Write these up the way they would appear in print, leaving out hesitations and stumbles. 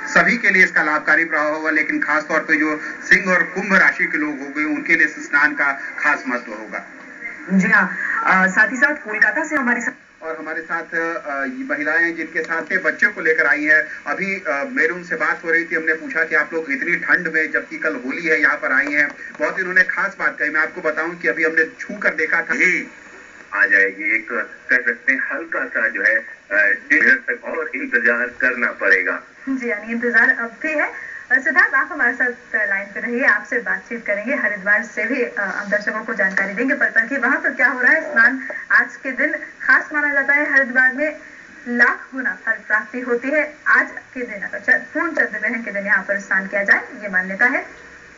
सभी के लिए इसका लाभकारी प्रभाव होगा, लेकिन खासतौर पे जो सिंह और कुंभ राशि के लोग हो गए उनके लिए स्नान का खास महत्व होगा। जी हाँ, साथ ही साथ कोलकाता से हमारे साथ महिलाएं जिनके साथ बच्चों को लेकर आई हैं। अभी मेरे उनसे बात हो रही थी, हमने पूछा कि आप लोग इतनी ठंड में, जबकि कल होली है, यहाँ पर आई हैं, बहुत इन्होंने खास बात कही। मैं आपको बताऊं कि अभी हमने छू कर देखा था, ही आ जाएगी, एक कह सकते हैं हल्का सा जो है डिनर तक और इंतजार करना पड़ेगा। जी यानी इंतजार अब भी है। सिद्धार्थ, आप हमारे साथ लाइन पे रहिए, आपसे बातचीत करेंगे, हरिद्वार से भी हम दर्शकों को जानकारी देंगे पल पल की वहां पर क्या हो रहा है। स्नान आज के दिन खास माना जाता है, हरिद्वार में लाख गुना फल प्राप्ति होती है। आज के दिन अगर पूर्ण चंद्र ग्रहण के दिन यहाँ पर स्नान किया जाए, ये मान्यता है।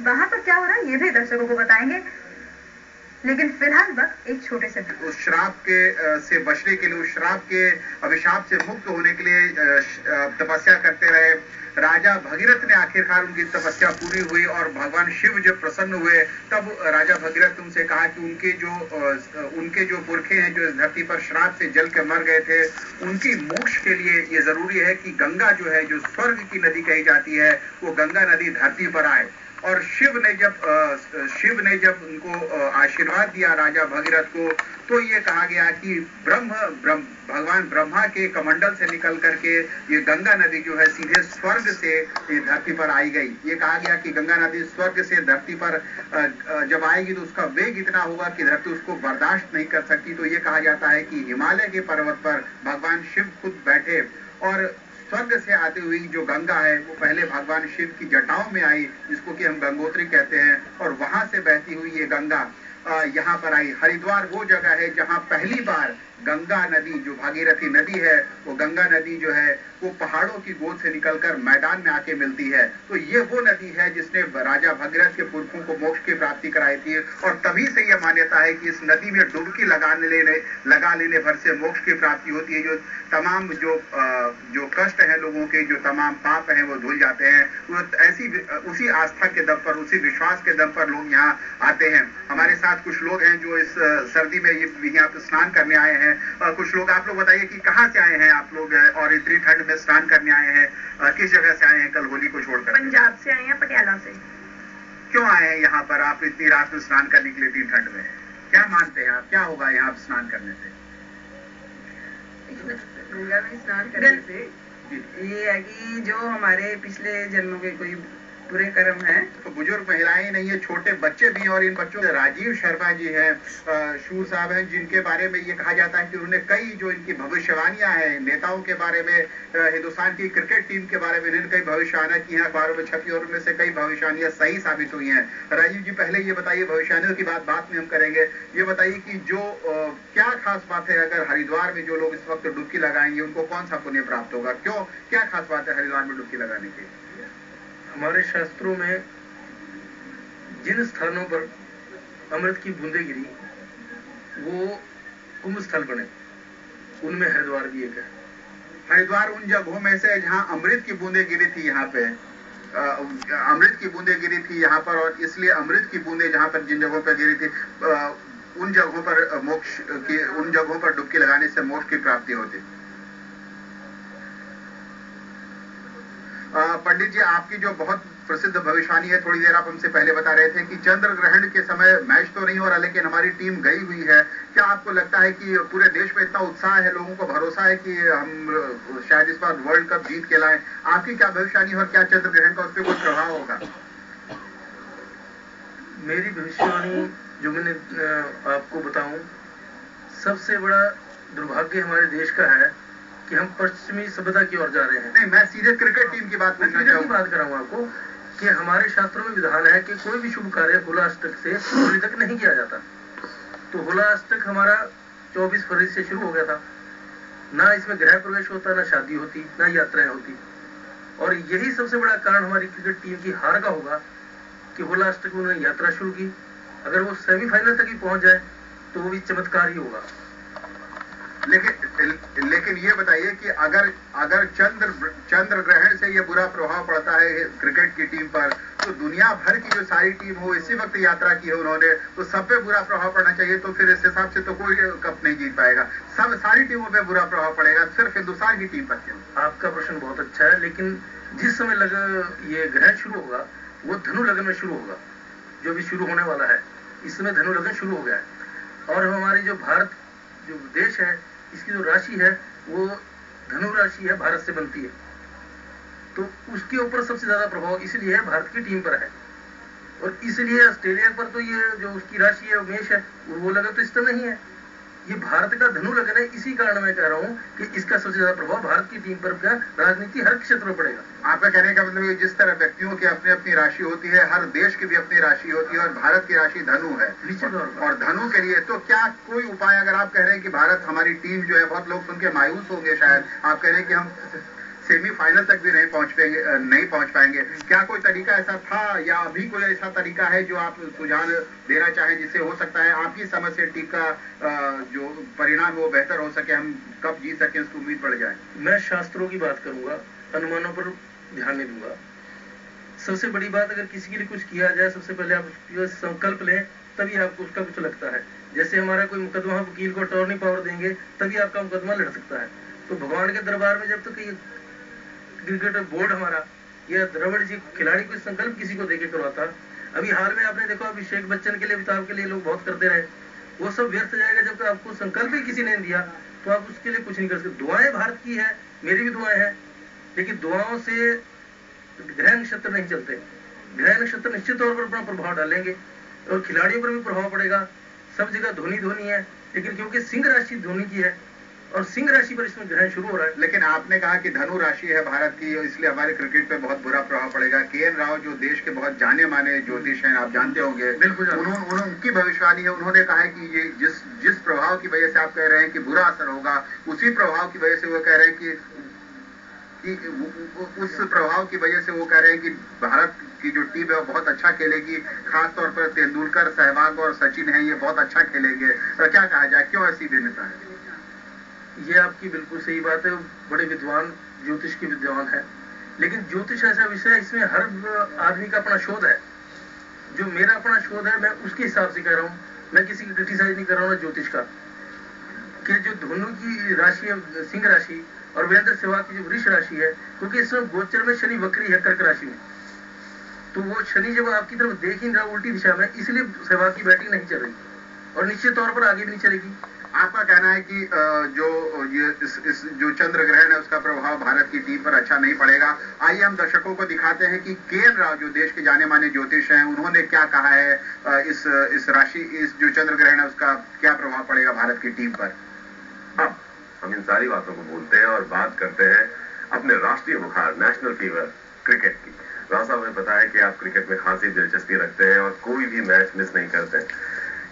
वहां पर क्या हो रहा है ये भी दर्शकों को बताएंगे, लेकिन फिलहाल वक्त एक छोटे से उस श्राप के से बचने के लिए, उस श्राप के अभिशाप से मुक्त होने के लिए तपस्या करते रहे। राजा भगीरथ ने आखिरकार उनकी तपस्या पूरी हुई और भगवान शिव जब प्रसन्न हुए तब राजा भगीरथ उनसे कहा कि उनके जो पुरखे हैं जो इस धरती पर श्राप से जल के मर गए थे, उनकी मोक्ष के लिए ये जरूरी है कि गंगा जो है, जो स्वर्ग की नदी कही जाती है, वो गंगा नदी धरती पर आए। और शिव ने जब उनको आशीर्वाद दिया राजा भगीरथ को, तो ये कहा गया कि भगवान ब्रह्मा के कमंडल से निकल करके ये गंगा नदी जो है सीधे स्वर्ग से धरती पर आई गई। ये कहा गया कि गंगा नदी स्वर्ग से धरती पर जब आएगी तो उसका वेग इतना होगा कि धरती उसको बर्दाश्त नहीं कर सकती। तो ये कहा जाता है कि हिमालय के पर्वत पर भगवान शिव खुद बैठे और स्वर्ग से आती हुई जो गंगा है वो पहले भगवान शिव की जटाओं में आई, जिसको कि हम गंगोत्री कहते हैं, और वहां से बहती हुई ये गंगा यहाँ पर आई। हरिद्वार वो जगह है जहाँ पहली बार गंगा नदी, जो भागीरथी नदी है, वो गंगा नदी जो है वो पहाड़ों की गोद से निकलकर मैदान में आके मिलती है। तो ये वो नदी है जिसने राजा भगीरथ के पुरखों को मोक्ष की प्राप्ति कराई थी, और तभी से यह मान्यता है कि इस नदी में डुबकी लगा लेने भर से मोक्ष की प्राप्ति होती है। जो तमाम जो कष्ट है लोगों के, जो तमाम पाप हैं वो धुल जाते हैं। वो उसी आस्था के दम पर, उसी विश्वास के दम पर लोग यहाँ आते हैं। हमारे साथ कुछ लोग हैं जो इस सर्दी में यहाँ पे स्नान करने आए हैं। कुछ लोग, आप लोग बताइए कि कहाँ से आए हैं आप लोग और इतनी ठंड में स्नान करने आए हैं? किस जगह से आए हैं कल होली को छोड़कर? पंजाब से आए हैं, पटियाला से। क्यों आए हैं यहाँ पर आप इतनी रात में स्नान करने के लिए इतनी ठंड में? क्या मानते हैं आप, क्या होगा यहाँ स्नान करने से? गंगा में स्नान करने से ये है कि जो हमारे पिछले जन्मों के कोई बुरे कर्म है। तो बुजुर्ग महिलाएं नहीं है, छोटे बच्चे भी हैं, और इन बच्चों राजीव शर्मा जी हैं, शूर साहब हैं, जिनके बारे में ये कहा जाता है कि उन्होंने कई जो इनकी भविष्यवाणियां हैं नेताओं के बारे में, हिंदुस्तान की क्रिकेट टीम के बारे में इन्होंने कई भविष्यवाणियां की हैं, अखबारों में छपी, और उनमें से कई भविष्यवाणियां सही साबित हुई हैं। राजीव जी, पहले ये बताइए, भविष्यवाणियों की बात बाद में हम करेंगे, ये बताइए कि जो क्या खास बात है अगर हरिद्वार में जो लोग इस वक्त डुबकी लगाएंगे उनको कौन सा पुण्य प्राप्त होगा? क्यों, क्या खास बात है हरिद्वार में डुबकी लगाने की? हमारे शास्त्रों में जिन स्थानों पर अमृत की बूंदें गिरी वो कुंभ स्थल बने, उनमें हरिद्वार भी एक है। हरिद्वार उन जगहों में से जहां अमृत की बूंदें गिरी थी, यहाँ पे अमृत की बूंदें गिरी थी यहाँ पर, और इसलिए अमृत की बूंदें जहां पर जिन जगहों पर गिरी थी उन जगहों पर उन जगहों पर डुबकी लगाने से मोक्ष की प्राप्ति होती। पंडित जी, आपकी जो बहुत प्रसिद्ध भविष्यवाणी है, थोड़ी देर आप हमसे पहले बता रहे थे कि चंद्र ग्रहण के समय मैच तो नहीं हो रहा, लेकिन हमारी टीम गई हुई है। क्या आपको लगता है कि पूरे देश में इतना उत्साह है, लोगों को भरोसा है कि हम शायद इस बार वर्ल्ड कप जीत के लाएं? आपकी क्या भविष्यवाणी और क्या चंद्र ग्रहण का उस पर कोई प्रभाव होगा? मेरी भविष्यवाणी जो मैंने आपको बताऊं, सबसे बड़ा दुर्भाग्य हमारे देश का है कि हम पश्चिमी सभ्यता की ओर जा रहे हैं। नहीं, मैं सीधे क्रिकेट टीम की बात कराऊंगा आपको कि हमारे शास्त्रों में विधान है कि कोई भी शुभ कार्य होलाअष्टक से होली तक नहीं किया जाता। तो होलाअष्टक हमारा 24 फरवरी से शुरू हो गया था। ना इसमें गृह प्रवेश होता, ना शादी होती, ना यात्राएं होती, और यही सबसे बड़ा कारण हमारी क्रिकेट टीम की हार का होगा कि होलाअष्टक में उन्होंने यात्रा शुरू की। अगर वो सेमीफाइनल तक ही पहुंच जाए तो वो भी चमत्कार ही होगा। लेकिन लेकिन ये बताइए कि अगर चंद्र ग्रहण से ये बुरा प्रभाव पड़ता है क्रिकेट की टीम पर, तो दुनिया भर की जो सारी टीम हो इसी वक्त यात्रा की है उन्होंने, तो सब पे बुरा प्रभाव पड़ना चाहिए। तो फिर इस हिसाब से तो कोई कप नहीं जीत पाएगा, सारी टीमों पे बुरा प्रभाव पड़ेगा, सिर्फ हिंदुस्तान की टीम पर क्यों? आपका प्रश्न बहुत अच्छा है, लेकिन जिस समय ये ग्रहण शुरू होगा वो धनु लग्न में शुरू होगा, जो भी शुरू होने वाला है। इस समय धनु लग्न शुरू हो गया है और हमारी जो भारत जो देश है इसकी जो राशि है वो धनु राशि है, भारत से बनती है, तो उसके ऊपर सबसे ज्यादा प्रभाव इसलिए है भारत की टीम पर है। और इसलिए ऑस्ट्रेलिया पर तो ये जो उसकी राशि है मेष है, वो लगन तो इस तरह नहीं है, ये भारत का धनु लगन है। इसी कारण मैं कह रहा हूं कि इसका सबसे ज्यादा प्रभाव भारत की टीम पर क्या राजनीति हर क्षेत्र में पड़ेगा। आपका कहने का मतलब जिस तरह व्यक्तियों की अपनी अपनी राशि होती है, हर देश की भी अपनी राशि होती है और भारत की राशि धनु है निश्चित तौर पर। और धनु के लिए तो क्या कोई उपाय, अगर आप कह रहे हैं कि भारत हमारी टीम जो है, बहुत लोग सुन के मायूस होंगे शायद, आप कह रहे हैं कि हम सेमीफाइनल तक भी नहीं पहुंच पाएंगे, क्या कोई तरीका ऐसा था या अभी कोई ऐसा तरीका है जो आप सुझाव देना चाहें जिससे हो सकता है आपकी समझ से टीम का जो परिणाम वो बेहतर हो सके, हम कब जीत सके, उसकी उम्मीद बढ़ जाए? मैं शास्त्रों की बात करूंगा, अनुमानों पर ध्यान नहीं दूंगा। सबसे बड़ी बात, अगर किसी के लिए कुछ किया जाए सबसे पहले आप संकल्प लें, तभी आपको उसका कुछ लगता है। जैसे हमारा कोई मुकदमा वकील को अटॉर्नी पावर देंगे तभी आपका मुकदमा लड़ सकता है। तो भगवान के दरबार में जब तक ये क्रिकेट बोर्ड हमारा या द्रविड़ जी खिलाड़ी कोई संकल्प किसी को देके करवाता, अभी हाल में आपने देखो अभिषेक बच्चन के लिए, अमिताभ के लिए लोग बहुत करते रहे, वो सब व्यर्थ जाएगा जब तक आपको संकल्प ही किसी ने दिया, तो आप उसके लिए कुछ नहीं कर सकते। दुआएं भारत की है, मेरी भी दुआएं हैं, लेकिन दुआओं से ग्रह नक्षत्र नहीं चलते। ग्रह नक्षत्र निश्चित तौर पर अपना प्रभाव डालेंगे और खिलाड़ियों पर भी प्रभाव पड़ेगा। सब जगह धोनी है, लेकिन क्योंकि सिंह राशि धोनी की है और सिंह राशि पर इसमें ग्रहण शुरू हो रहा है। लेकिन आपने कहा कि धनु राशि है भारत की, इसलिए हमारे क्रिकेट पे बहुत बुरा प्रभाव पड़ेगा। के.एन. राव जो देश के बहुत जाने माने ज्योतिष हैं, आप जानते होंगे, बिल्कुल, उनकी भविष्यवाणी है। उन्होंने कहा है कि ये जिस प्रभाव की वजह से आप कह रहे हैं कि बुरा असर होगा, उसी प्रभाव की वजह से वो कह रहे हैं कि उस प्रभाव की वजह से वो कह रहे हैं कि भारत की जो टीम है वो बहुत अच्छा खेलेगी, खासतौर पर तेंदुलकर, सहवाग और सचिन है, ये बहुत अच्छा खेलेंगे। तो क्या कहा जाए, क्यों ऐसी भिन्नता है? ये आपकी बिल्कुल सही बात है, बड़े विद्वान ज्योतिष के विद्वान है, लेकिन ज्योतिष ऐसा विषय है, इसमें हर आदमी का अपना शोध है। जो मेरा अपना शोध है मैं उसके हिसाब से कह रहा हूँ, मैं किसी की क्रिटिसाइज नहीं कर रहा हूँ ज्योतिष का। कि जो धनु की राशि है सिंह राशि और वीरेंद्र सहवाग की जो वृष राशि है, क्योंकि इसमें गोचर में शनि वक्री है कर्क राशि में, तो वो शनि जब आपकी तरफ देख ही रहा उल्टी दिशा में, इसलिए सहवाग की बैटिंग नहीं चल रही और निश्चित तौर पर आगे भी नहीं चलेगी। आपका कहना है कि जो चंद्र ग्रहण है उसका प्रभाव भारत की टीम पर अच्छा नहीं पड़ेगा। आइए हम दर्शकों को दिखाते हैं कि के.एन. राव जो देश के जाने माने ज्योतिष हैं, उन्होंने क्या कहा है इस राशि, इस जो चंद्र ग्रहण है उसका क्या प्रभाव पड़ेगा भारत की टीम पर। अब हम इन सारी बातों को भूलते हैं और बात करते हैं अपने राष्ट्रीय बुखार, नेशनल फीवर, क्रिकेट की। राव साहब, हमें पता है कि आप क्रिकेट में खासी दिलचस्पी रखते हैं और कोई भी मैच मिस नहीं करते।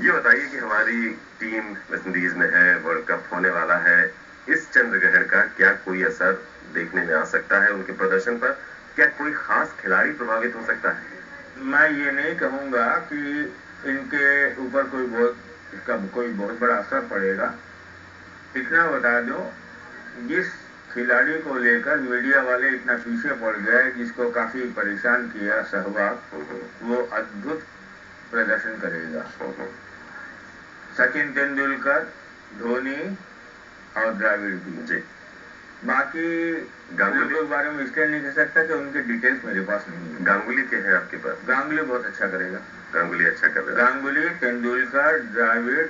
ये बताइए कि हमारी टीम वेस्ट इंडीज में है, वर्ल्ड कप होने वाला है, इस चंद्र ग्रहण का क्या कोई असर देखने में आ सकता है उनके प्रदर्शन पर? क्या कोई खास खिलाड़ी प्रभावित हो सकता है? मैं ये नहीं कहूंगा कि इनके ऊपर कोई बहुत बड़ा असर पड़ेगा। इतना बता दो, जिस खिलाड़ी को लेकर मीडिया वाले इतना पीछे पड़ गए, जिसको काफी परेशान किया सहवाग, वो अद्भुत प्रदर्शन करेगा। सचिन तेंदुलकर, धोनी और द्रविड़ भी। बाकी गांगुली के बारे में इसलिए नहीं कह सकता कि उनके डिटेल्स मेरे पास नहीं है। गांगुली के हैं आपके पास? गांगुली बहुत अच्छा करेगा। गांगुली अच्छा कर रहा है। गांगुली, तेंदुलकर, द्रविड़,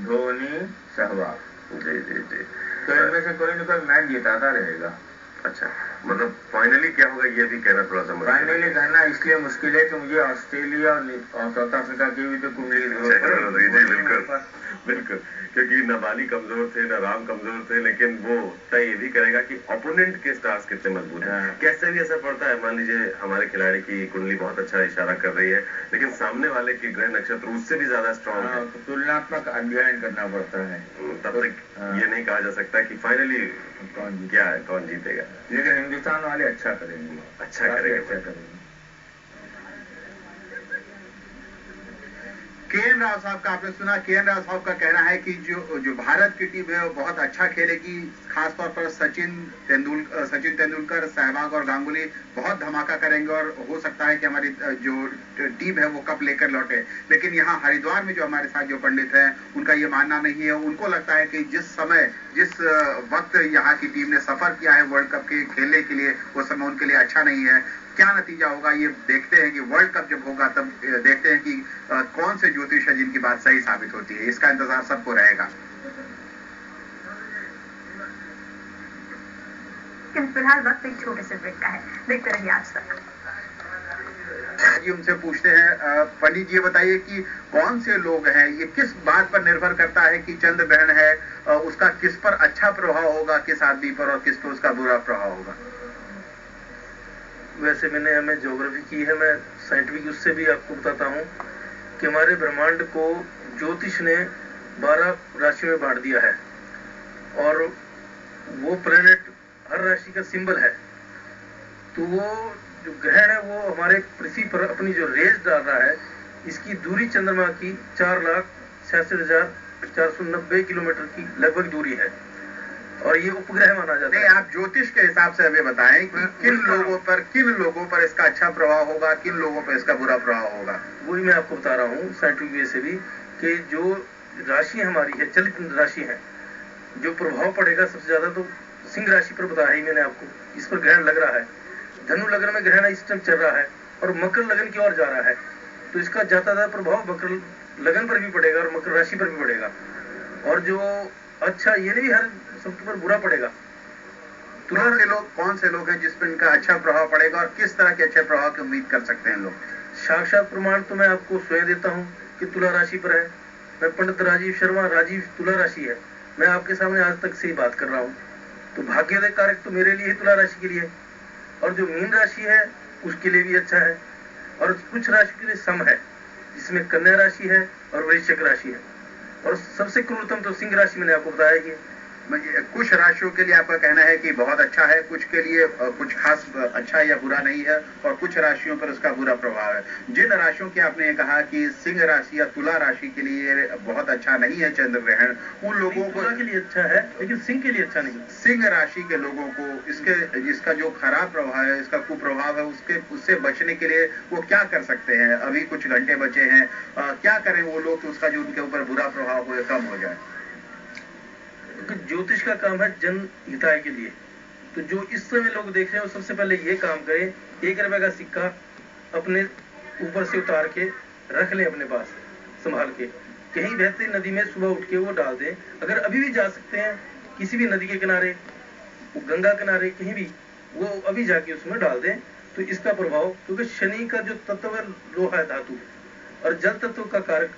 धोनी, सहवाग। जी जी जी। तो इनमें से कोई न कोई मैच जिताता रहेगा। अच्छा, मतलब फाइनली क्या होगा ये भी कहना थोड़ा सा मुश्किल है। फाइनली कहना इसलिए मुश्किल है कि मुझे ऑस्ट्रेलिया और साउथ अफ्रीका की भी तो कुंडली बिल्कुल, क्योंकि न बाली कमजोर थे, न राम कमजोर थे, लेकिन वो तय ये भी करेगा कि ओपोनेंट के स्टार्स कितने मजबूत हैं। कैसे भी असर पड़ता है, मान लीजिए हमारे खिलाड़ी की कुंडली बहुत अच्छा इशारा कर रही है, लेकिन सामने वाले की ग्रह नक्षत्र उससे भी ज्यादा स्ट्रॉन्ग है। तो तुलनात्मक अध्ययन करना पड़ता है। तब तक ये नहीं कहा जा सकता कि फाइनली कौन जीतेगा, लेकिन हिंदुस्तान वाले अच्छा करेंगे। अच्छा करेंगे। के.एन. राव साहब का आपने सुना। के.एन. राव साहब का कहना है कि जो भारत की टीम है वो बहुत अच्छा खेलेगी, खासतौर पर सचिन तेंदुलकर, सहवाग और गांगुली बहुत धमाका करेंगे और हो सकता है कि हमारी जो टीम है वो कप लेकर लौटे। लेकिन यहाँ हरिद्वार में जो हमारे साथ जो पंडित हैं उनका ये मानना नहीं है। उनको लगता है कि जिस वक्त यहाँ की टीम ने सफर किया है वर्ल्ड कप के खेलने के लिए, वो समय उनके लिए अच्छा नहीं है। क्या नतीजा होगा ये देखते हैं कि वर्ल्ड कप जब होगा तब देखते हैं कि कौन से ज्योतिष है जिनकी बात सही साबित होती है। इसका इंतजार सबको रहेगा। फिलहाल वक्त एक छोटे से ब्रेक का है, देखते रहिए आज तक। जी उनसे पूछते हैं, पंडित जी ये बताइए कि कौन से लोग हैं, ये किस बात पर निर्भर करता है कि चंद्र ग्रहण है, उसका किस पर अच्छा प्रभाव होगा, किस आदमी पर, और किस पर उसका बुरा प्रभाव होगा? वैसे मैंने हमें ज्योग्राफी की है, मैं साइंटिफिक उससे भी आपको बताता हूँ कि हमारे ब्रह्मांड को ज्योतिष ने 12 राशि में बांट दिया है और वो प्लेनेट हर राशि का सिंबल है। तो वो जो ग्रहण है वो हमारे पृथ्वी पर अपनी जो रेज डाल रहा है, इसकी दूरी चंद्रमा की 4,66,490 किलोमीटर की लगभग दूरी है और ये उपग्रह माना जाता है। नहीं, आप ज्योतिष के हिसाब से हमें बताएं कि किन लोगों पर इसका अच्छा प्रभाव होगा, किन लोगों पर इसका बुरा प्रभाव होगा। वही मैं आपको बता रहा हूँ साइंटिफिक वे से भी कि जो राशि हमारी है, चलित राशि है, जो प्रभाव पड़ेगा सबसे ज्यादा तो सिंह राशि पर बताया ही मैंने आपको। इस पर ग्रहण लग रहा है, धनु लग्न में ग्रहण इस टाइम चल रहा है और मकर लग्न की ओर जा रहा है, तो इसका ज्यादा प्रभाव मकर लग्न पर भी पड़ेगा और मकर राशि पर भी पड़ेगा। और जो अच्छा ये नहीं हर सबके पर बुरा पड़ेगा। कौन से लोग हैं जिस पर इनका अच्छा प्रभाव पड़ेगा और किस तरह के अच्छे प्रभाव की उम्मीद कर सकते हैं लोग? साक्षात प्रमाण तो मैं आपको स्वयं देता हूँ कि तुला राशि पर है। मैं पंडित राजीव शर्मा, राजीव तुला राशि है, मैं आपके सामने आज तक से ही बात कर रहा हूँ। तो भाग्योदय कारक तो मेरे लिए तुला राशि के लिए, और जो मीन राशि है उसके लिए भी अच्छा है, और कुछ राशि के लिए सम है जिसमें कन्या राशि है और वृश्चिक राशि है, और सबसे क्रूरतम तो सिंह राशि मैंने आपको बताया कि कुछ राशियों के लिए आपका कहना है कि बहुत अच्छा है, कुछ के लिए कुछ खास अच्छा या बुरा नहीं है, और कुछ राशियों पर उसका बुरा प्रभाव है। जिन राशियों की आपने कहा कि सिंह राशि या तुला राशि के लिए बहुत अच्छा नहीं है चंद्र ग्रहण, उन लोगों को के लिए अच्छा है लेकिन सिंह के लिए अच्छा नहीं। सिंह राशि के लोगों को इसका जो खराब प्रभाव है, इसका कुप्रभाव है, उससे बचने के लिए वो क्या कर सकते हैं? अभी कुछ घंटे बचे हैं, क्या करें वो लोग तो उसका जो उनके ऊपर बुरा प्रभाव हो कम हो जाए? ज्योतिष का काम है जन हिताय के लिए। तो जो इस समय लोग देख रहे हैं वो सबसे पहले ये काम करें, 1 रुपए का सिक्का अपने ऊपर से उतार के रख लें अपने पास संभाल के, कहीं बहती नदी में सुबह उठ के वो डाल दें। अगर अभी भी जा सकते हैं किसी भी नदी के किनारे, गंगा किनारे, कहीं भी वो अभी जाके उसमें डाल दें, तो इसका प्रभाव, क्योंकि शनि का जो तत्व है लोहा है, धातु, और जल तत्व का कारक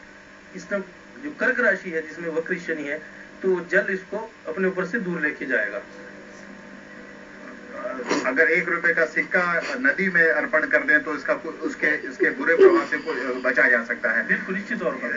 इसमें जो कर्क राशि है जिसमें वक्री शनि है, तो जल इसको अपने ऊपर से दूर लेके जाएगा। अगर 1 रुपए का सिक्का नदी में अर्पण कर दें तो इसके बुरे प्रभाव से बचा जा सकता है। बिल्कुल निश्चित तौर पर।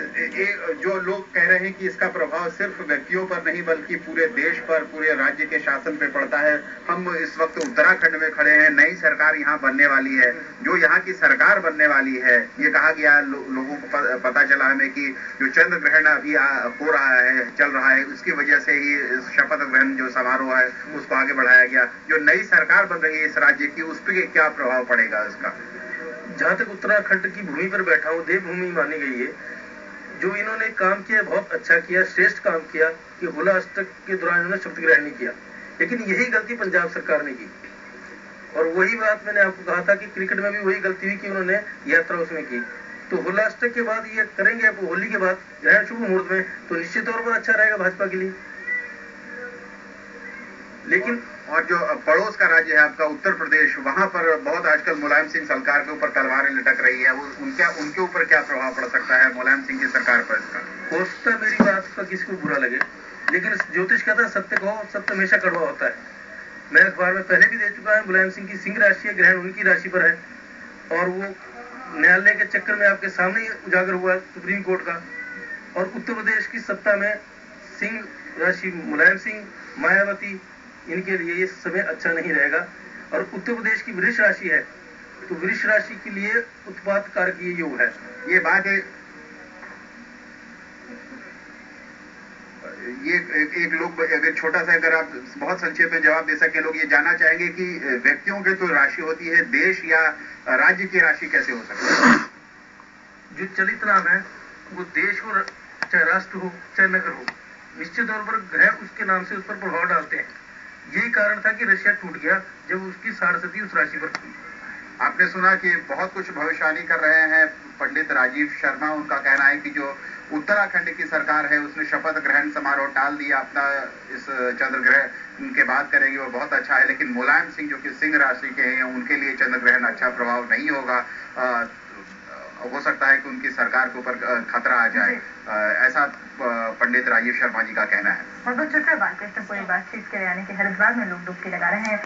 जो लोग कह रहे हैं कि इसका प्रभाव सिर्फ व्यक्तियों पर नहीं बल्कि पूरे देश पर, पूरे राज्य के शासन पे पड़ता है। हम इस वक्त उत्तराखंड में खड़े हैं, नई सरकार यहाँ बनने वाली है। जो यहाँ की सरकार बनने वाली है, ये कहा गया लोगों को पता चला हमें कि जो चंद्र ग्रहण अभी हो रहा है, चल रहा है, उसकी वजह से ही शपथ ग्रहण जो समारोह है उसको आगे बढ़ाया गया। जो नई सरकार बन रही है इस राज्य की, उस पर क्या प्रभाव पड़ेगा इसका? जहां तक उत्तराखंड की भूमि पर बैठा हूं, देवभूमि मानी गई है। जो इन्होंने काम किया बहुत अच्छा किया, श्रेष्ठ काम किया कि होला अष्टक के दौरान इन्होंने शपथ ग्रहण नहीं किया, लेकिन यही गलती पंजाब सरकार ने की। और वही बात मैंने आपको कहा था कि क्रिकेट में भी वही गलती हुई कि उन्होंने यात्रा उसमें की। तो होला अष्टक के बाद ये करेंगे, आप होली के बाद ग्रहण शुभ मुहूर्त में, तो निश्चित तौर पर अच्छा रहेगा भाजपा के लिए। लेकिन और जो पड़ोस का राज्य है आपका उत्तर प्रदेश, वहां पर बहुत आजकल मुलायम सिंह सरकार के ऊपर तलवारें लटक रही है, उनके ऊपर क्या प्रभाव पड़ सकता है मुलायम सिंह की सरकार पर इसका? हो सकता है मेरी बात का किसी को बुरा लगे, लेकिन ज्योतिष कहता है सत्य कहो, सत्य हमेशा कड़वा होता है। मैं अखबार में पहले भी दे चुका है, मुलायम सिंह की सिंह राशि है, ग्रहण उनकी राशि पर है, और वो न्यायालय के चक्कर में आपके सामने ही उजागर हुआ सुप्रीम कोर्ट का। और उत्तर प्रदेश की सत्ता में सिंह राशि, मुलायम सिंह, मायावती, इनके लिए ये समय अच्छा नहीं रहेगा। और उत्तर प्रदेश की वृष राशि है, तो वृष राशि के लिए उत्पात कारक ये योग है। ये बात है ये एक लोग अगर छोटा सा अगर आप बहुत संक्षेप में जवाब दे सके, लोग ये जानना चाहेंगे कि व्यक्तियों की तो राशि होती है, देश या राज्य की राशि कैसे हो सकती है? जो चलित नाम है वो देश हो, चाहे राष्ट्र हो, चाहे नगर हो, निश्चित तौर पर ग्रह उसके नाम से उस पर प्रभाव डालते हैं। यही कारण था कि रशिया टूट गया जब उसकी 60 उस राशि पर थी। आपने सुना कि बहुत कुछ भविष्यवाणी कर रहे हैं पंडित राजीव शर्मा। उनका कहना है कि जो उत्तराखंड की सरकार है उसने शपथ ग्रहण समारोह टाल दिया, अपना इस चंद्र ग्रहण के बाद करेंगे, वो बहुत अच्छा है। लेकिन मुलायम सिंह जो कि सिंह राशि के हैं, उनके लिए चंद्र ग्रहण अच्छा प्रभाव नहीं होगा। हो सकता है कि उनकी सरकार के ऊपर खतरा आ जाए, ऐसा पंडित राजीव शर्मा जी का कहना है। बहुत बहुत शुक्रिया बालकृष्ण पूरी बातचीत के, यानी कि हरिद्वार में लोग डुबकी लगा रहे हैं।